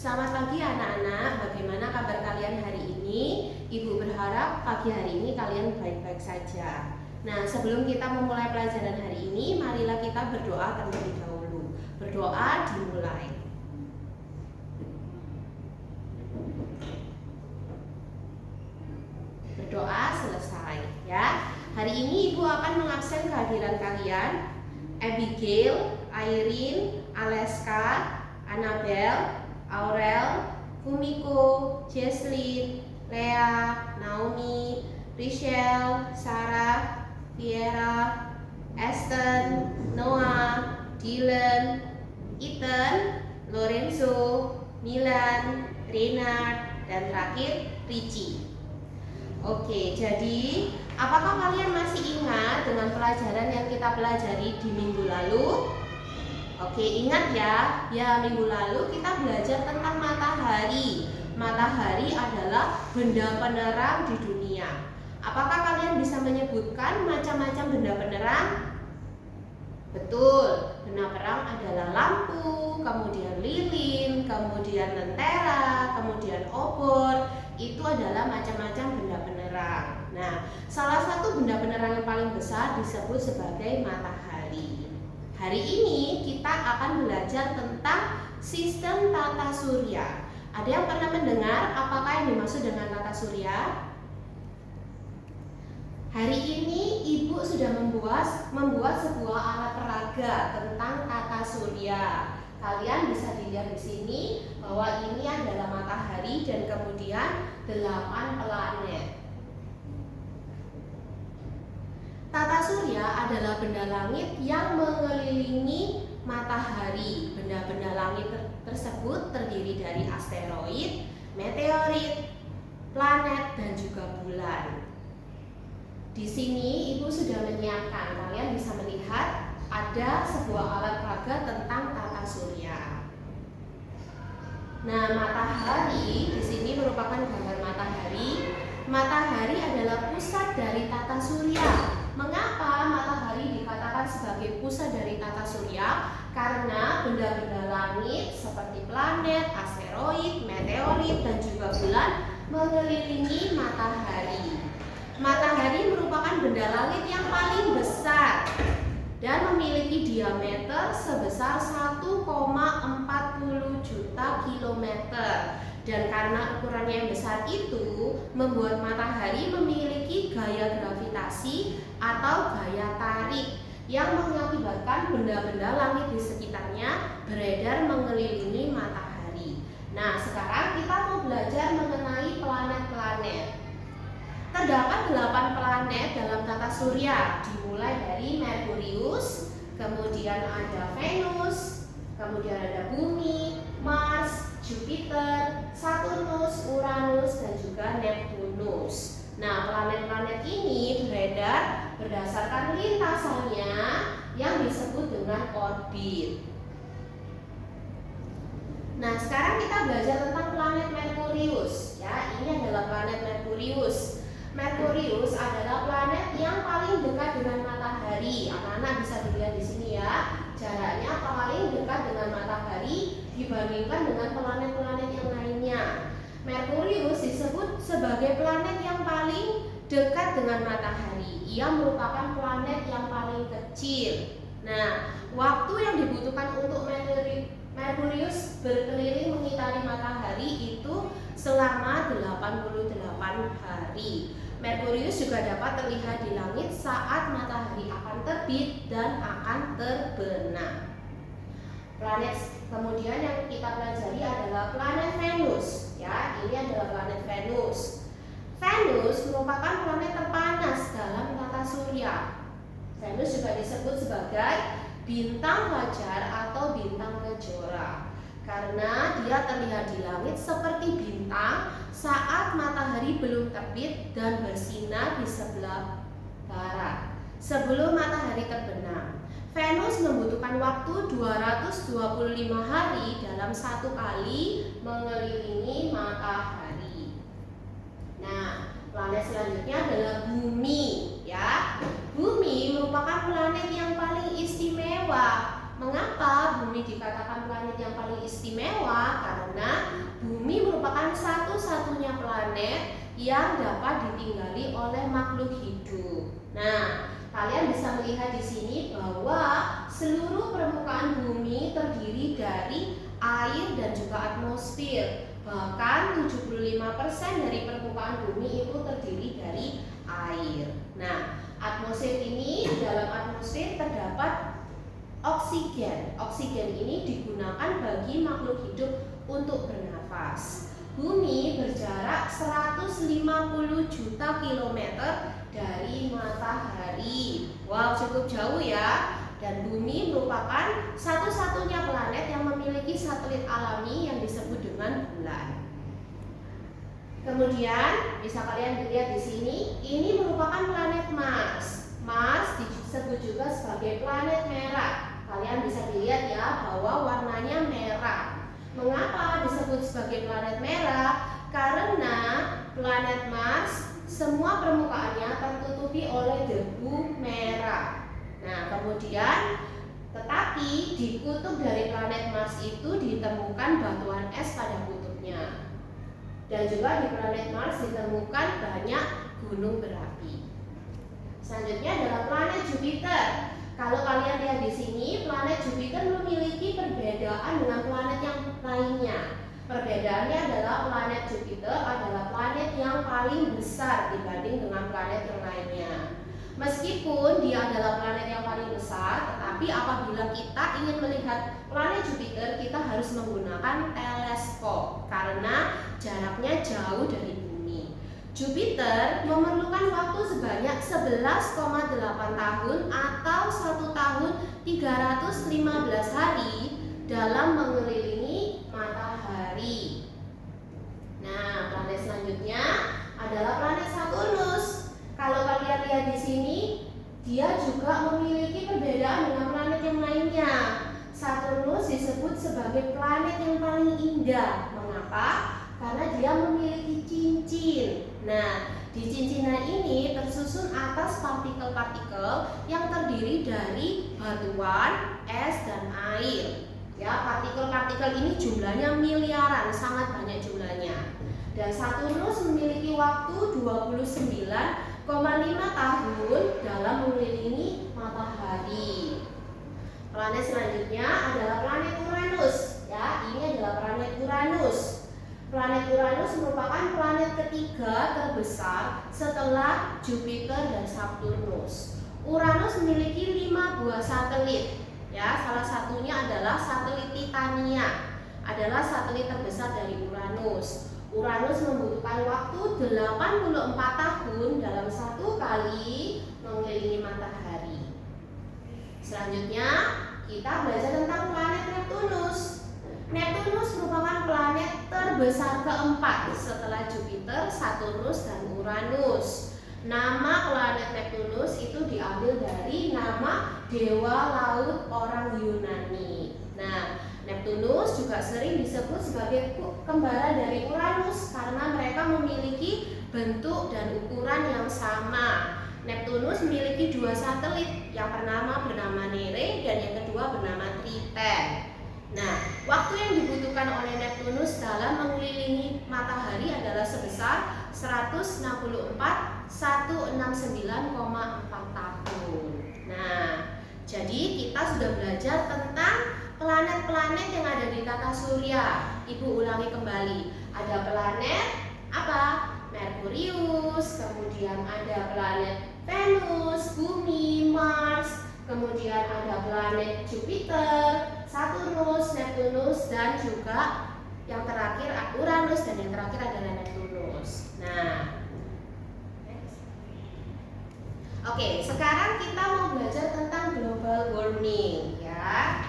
Selamat pagi anak-anak, bagaimana kabar kalian hari ini? Ibu berharap pagi hari ini kalian baik-baik saja. Nah, sebelum kita memulai pelajaran hari ini, marilah kita berdoa terlebih dahulu. Berdoa dimulai. Berdoa selesai, ya. Hari ini Ibu akan mengabsen kehadiran kalian, Abigail, Irene, Aleska, Annabel, Aurel, Fumiko, Jesslyn, Lea, Naomi, Rachel, Sarah, Viera, Aston, Noah, Dylan, Ethan, Lorenzo, Milan, Renard, dan terakhir Richie. Oke, jadi apakah kalian masih ingat dengan pelajaran yang kita pelajari di minggu lalu? Oke, ingat ya, minggu lalu kita belajar tentang matahari. Matahari adalah benda penerang di dunia. Apakah kalian bisa menyebutkan macam-macam benda penerang? Betul, benda penerang adalah lampu, kemudian lilin, kemudian lentera, kemudian obor. Itu adalah macam-macam benda penerang. Nah, salah satu benda penerang yang paling besar disebut sebagai matahari. Hari ini kita akan belajar tentang sistem tata surya. Ada yang pernah mendengar apakah yang dimaksud dengan tata surya? Hari ini Ibu sudah membuat sebuah alat peraga tentang tata surya. Kalian bisa dilihat di sini bahwa ini adalah matahari dan kemudian 8 planet. Tata surya adalah benda langit yang mengelilingi matahari. Benda-benda langit tersebut terdiri dari asteroid, meteorit, planet, dan juga bulan. Di sini Ibu sudah menyiapkan, kalian bisa melihat ada sebuah alat peraga tentang tata surya. Nah, matahari di sini merupakan gambar matahari. Matahari adalah pusat dari tata surya. Mengapa matahari dikatakan sebagai pusat dari tata surya? Karena benda-benda langit seperti planet, asteroid, meteorit, dan juga bulan mengelilingi matahari. Matahari merupakan benda langit yang paling besar dan memiliki diameter sebesar 1,40 juta kilometer. Dan karena ukurannya yang besar itu membuat matahari memiliki gaya gravitasi atau gaya tarik yang mengakibatkan benda-benda langit di sekitarnya beredar mengelilingi matahari. Nah, sekarang kita mau belajar mengenai planet-planet. Terdapat 8 planet dalam tata surya, dimulai dari Merkurius, kemudian ada Venus, kemudian ada Bumi, Mars, Jupiter, Saturnus, Uranus, dan juga Neptunus. Nah, planet-planet ini beredar berdasarkan lintasannya yang disebut dengan orbit. Nah, sekarang kita belajar tentang planet Merkurius. Ya, ini adalah planet Merkurius. Merkurius adalah planet yang paling dekat dengan matahari. Anak-anak bisa dilihat di sini ya. Jaraknya paling dekat dengan matahari dibandingkan dengan planet-planet yang lainnya. Merkurius disebut sebagai planet yang paling dekat dengan matahari. Ia merupakan planet yang paling kecil. Nah, waktu yang dibutuhkan untuk Merkurius berkeliling mengitari matahari itu selama 88 hari. Merkurius juga dapat terlihat di langit saat matahari akan terbit dan akan terbenam. Planet kemudian yang kita pelajari adalah planet Venus. Ya, ini adalah planet Venus. Venus merupakan planet terpanas dalam tata surya. Venus juga disebut sebagai bintang fajar atau bintang kejora karena dia terlihat di langit seperti bintang saat matahari belum terbit dan bersinar di sebelah barat sebelum matahari terbenam. Venus membutuhkan waktu 225 hari dalam satu kali mengelilingi matahari. Nah, planet selanjutnya adalah Bumi, ya. Bumi merupakan planet yang paling istimewa. Mengapa Bumi dikatakan planet yang paling istimewa? Karena merupakan satu-satunya planet yang dapat ditinggali oleh makhluk hidup. Nah, kalian bisa melihat di sini bahwa seluruh permukaan bumi terdiri dari air dan juga atmosfer. Bahkan 75% dari permukaan bumi itu terdiri dari air. Nah, atmosfer ini, dalam atmosfer terdapat oksigen. Oksigen ini digunakan bagi makhluk hidup untuk bernafas. Bumi berjarak 150 juta kilometer dari matahari. Wow, cukup jauh ya. Dan bumi merupakan satu-satunya planet yang memiliki satelit alami yang disebut dengan bulan. Kemudian bisa kalian lihat di sini, ini merupakan planet Mars. Mars disebut juga sebagai planet merah. Kalian bisa dilihat ya bahwa warnanya merah. Mengapa disebut sebagai planet merah? Karena planet Mars semua permukaannya tertutupi oleh debu merah. Nah, kemudian tetapi di kutub dari planet Mars itu ditemukan batuan es pada kutubnya. Dan juga di planet Mars ditemukan banyak gunung berapi. Selanjutnya adalah planet Jupiter. Kalau kalian lihat di sini, planet Jupiter memiliki perbedaan dengan planet yang lainnya. Perbedaannya adalah planet Jupiter adalah planet yang paling besar dibanding dengan planet yang lainnya. Meskipun dia adalah planet yang paling besar, tetapi apabila kita ingin melihat planet Jupiter, kita harus menggunakan teleskop karena jaraknya jauh dari bumi. Jupiter memerlukan waktu sebanyak 11,8 tahun atau 1 tahun 315 hari dalam mengelilingi matahari. Nah, planet selanjutnya adalah planet Saturnus. Kalau kalian lihat di sini, dia juga memiliki perbedaan dengan planet yang lainnya. Saturnus disebut sebagai planet yang paling indah. Mengapa? Karena dia memiliki cincin. Nah, di cincin ini tersusun atas partikel-partikel yang terdiri dari batuan, es, dan air. Ya, partikel-partikel ini jumlahnya miliaran, sangat banyak jumlahnya. Dan Saturnus memiliki waktu 29,5 tahun dalam mengelilingi matahari. Planet selanjutnya adalah planet Uranus. Ya, ini adalah planet Uranus. Planet Uranus merupakan planet ketiga terbesar setelah Jupiter dan Saturnus. Uranus memiliki 5 buah satelit. Ya, salah satunya adalah satelit Titania. Adalah satelit terbesar dari Uranus. Uranus membutuhkan waktu 84 tahun dalam satu kali mengelilingi matahari. Selanjutnya, kita belajar tentang planet Neptunus. Neptunus merupakan planet terbesar keempat setelah Jupiter, Saturnus, dan Uranus. Nama planet Neptunus itu diambil dari nama dewa laut orang Yunani. Nah, Neptunus juga sering disebut sebagai kembara dari Uranus karena mereka memiliki bentuk dan ukuran yang sama. Neptunus memiliki 2 satelit, yang bernama Nere dan yang kedua bernama Triton. Nah, waktu yang dibutuhkan oleh Neptunus dalam mengelilingi matahari adalah sebesar 164.169,4 tahun. Nah, jadi kita sudah belajar tentang planet-planet yang ada di tata surya. Ibu ulangi kembali. Ada planet apa? Merkurius, kemudian ada planet Venus, Bumi, Mars, kemudian ada planet Jupiter, Saturnus, Neptunus, dan juga yang terakhir Uranus, dan yang terakhir adalah Neptunus. Nah, oke, sekarang kita mau belajar tentang global warming, ya.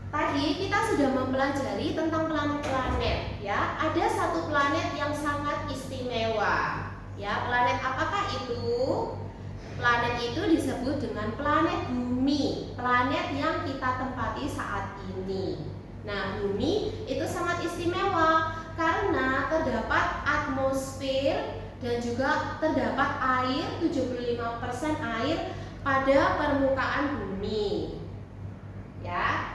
Tadi kita sudah mempelajari tentang planet-planet, ya. Ada satu planet yang sangat istimewa, ya. Planet apakah itu? Planet itu disebut dengan planet Bumi, planet yang kita tempati saat ini. Nah, Bumi itu sangat istimewa karena terdapat atmosfer dan juga terdapat air, 75% air pada permukaan bumi. Ya.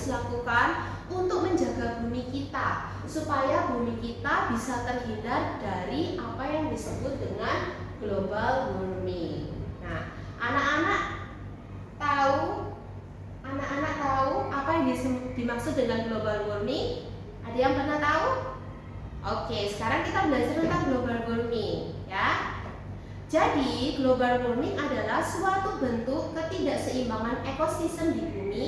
harus lakukan untuk menjaga bumi kita, supaya bumi kita bisa terhindar dari apa yang disebut dengan global warming. Nah, anak-anak tahu apa yang dimaksud dengan global warming? Ada yang pernah tahu? Oke, sekarang kita belajar tentang global warming, ya. Jadi, global warming adalah suatu bentuk ketidakseimbangan ekosistem di bumi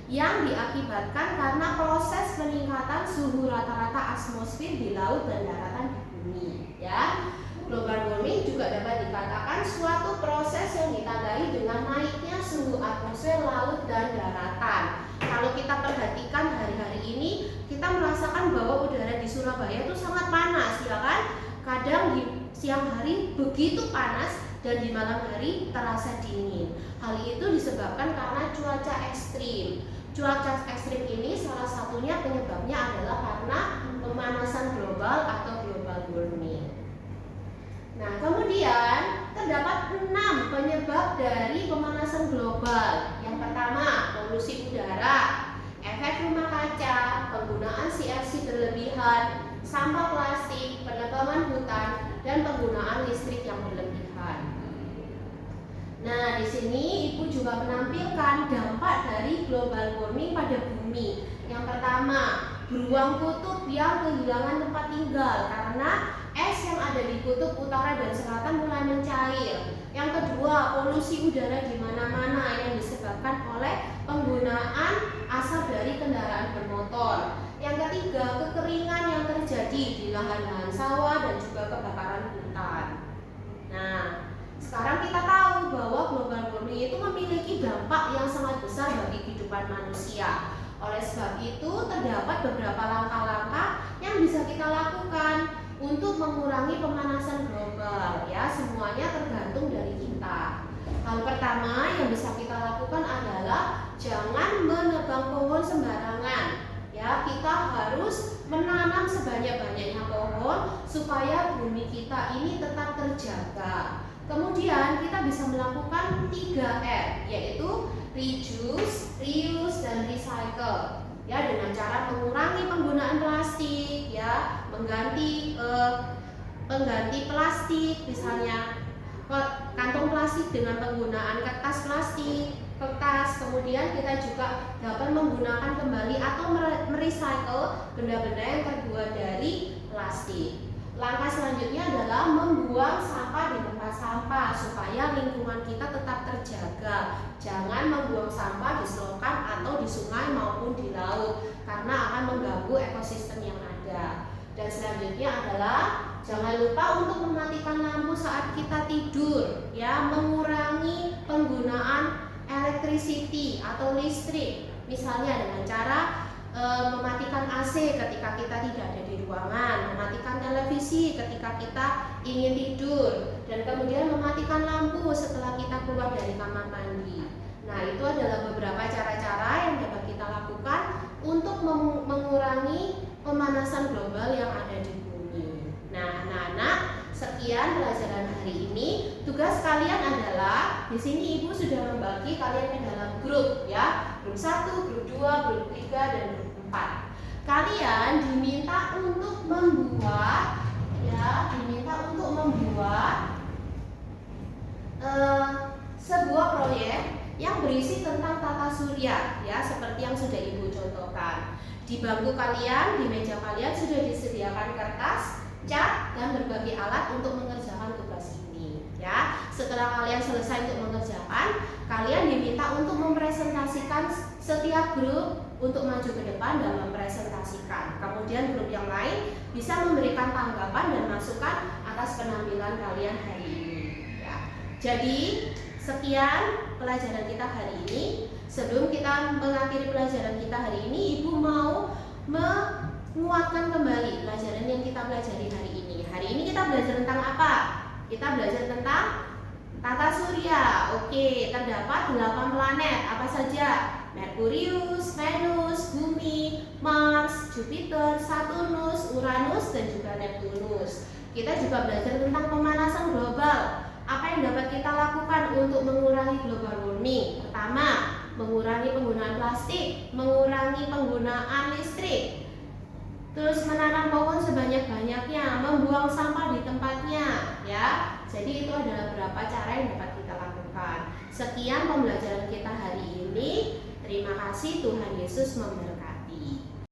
yang diakibatkan karena proses peningkatan suhu rata-rata atmosfer di laut dan daratan di bumi, ya. Global warming juga dapat dikatakan suatu proses yang ditandai dengan naiknya suhu atmosfer laut dan daratan. Kalau kita perhatikan hari-hari ini, kita merasakan bahwa udara di Surabaya itu sangat panas, ya kan? Kadang di siang hari begitu panas dan di malam hari terasa dingin. Hal itu disebabkan karena cuaca ekstrim. Cuaca ekstrim ini salah satunya penyebabnya adalah karena pemanasan global atau global warming. Nah, kemudian terdapat 6 penyebab dari pemanasan global. Yang pertama, polusi udara, efek rumah kaca, penggunaan CFC berlebihan, sampah plastik, penebangan hutan, dan penggunaan listrik yang berlebihan. Nah, di sini Ibu juga menampilkan dampak dari global warming pada bumi. Yang pertama, beruang kutub yang kehilangan tempat tinggal karena es yang ada di kutub utara dan selatan mulai mencair. Yang kedua, polusi udara di mana-mana yang disebabkan oleh penggunaan asap dari kendaraan bermotor. Yang ketiga, kekeringan yang terjadi di lahan-lahan sawah dan juga kebakaran hutan. Nah, sekarang kita tahu bahwa global warming itu memiliki dampak yang sangat besar bagi kehidupan manusia. Oleh sebab itu, terdapat beberapa langkah-langkah yang bisa kita lakukan untuk mengurangi pemanasan global, ya. Semuanya tergantung dari kita. Hal pertama yang bisa kita lakukan adalah jangan menebang pohon sembarangan. Ya, kita harus menanam sebanyak-banyaknya pohon supaya bumi kita ini tetap terjaga. Kemudian kita bisa melakukan 3R, yaitu reduce, reuse, dan recycle. Ya, dengan cara mengurangi penggunaan plastik, ya, mengganti plastik, misalnya kantong plastik dengan penggunaan kertas. Kemudian kita juga dapat menggunakan kembali atau merecycle benda-benda yang terbuat dari plastik. Langkah selanjutnya adalah membuang sampah di tempat sampah supaya lingkungan kita tetap terjaga. Jangan membuang sampah di selokan atau di sungai maupun di laut karena akan mengganggu ekosistem yang ada. Dan selanjutnya adalah jangan lupa untuk mematikan lampu saat kita tidur, ya, mengurangi penggunaan electricity atau listrik, misalnya dengan cara mematikan AC ketika kita tidak ada di ruangan, mematikan televisi ketika kita ingin tidur, dan kemudian mematikan lampu setelah kita keluar dari kamar mandi. Nah, itu adalah beberapa cara-cara yang dapat kita lakukan untuk mengurangi pemanasan global yang ada di bumi. Nah, anak-anak, sekian pelajaran hari ini. Tugas kalian adalah, di sini Ibu sudah membagi kalian ke dalam grup, ya. Grup 1, grup 2, grup 3, dan grup 4. Kalian diminta untuk membuat sebuah proyek yang berisi tentang tata surya, ya, seperti yang sudah Ibu contohkan. Di bangku kalian, di meja kalian sudah disediakan kertas, cat, dan berbagai alat untuk mengerjakan tugas ini, ya. Setelah kalian selesai untuk mengerjakan, kalian diminta untuk mempresentasikan setiap grup untuk maju ke depan dan mempresentasikan. Kemudian grup yang lain bisa memberikan tanggapan dan masukan atas penampilan kalian hari ini, ya. Jadi sekian pelajaran kita hari ini. Sebelum kita mengakhiri pelajaran kita hari ini, Ibu mau menguatkan kembali pelajaran yang kita pelajari hari ini. Hari ini kita belajar tentang apa? Kita belajar tentang tata surya. Oke, terdapat 8 planet. Apa saja? Merkurius, Venus, Bumi, Mars, Jupiter, Saturnus, Uranus, dan juga Neptunus. Kita juga belajar tentang pemanasan global. Apa yang dapat kita lakukan untuk mengurangi global warming? Pertama, mengurangi penggunaan plastik, mengurangi penggunaan listrik, terus menanam pohon sebanyak-banyaknya, membuang sampah di tempatnya, ya. Jadi itu adalah beberapa cara yang dapat kita lakukan. Sekian pembelajaran kita hari ini. Terima kasih, Tuhan Yesus memberkati.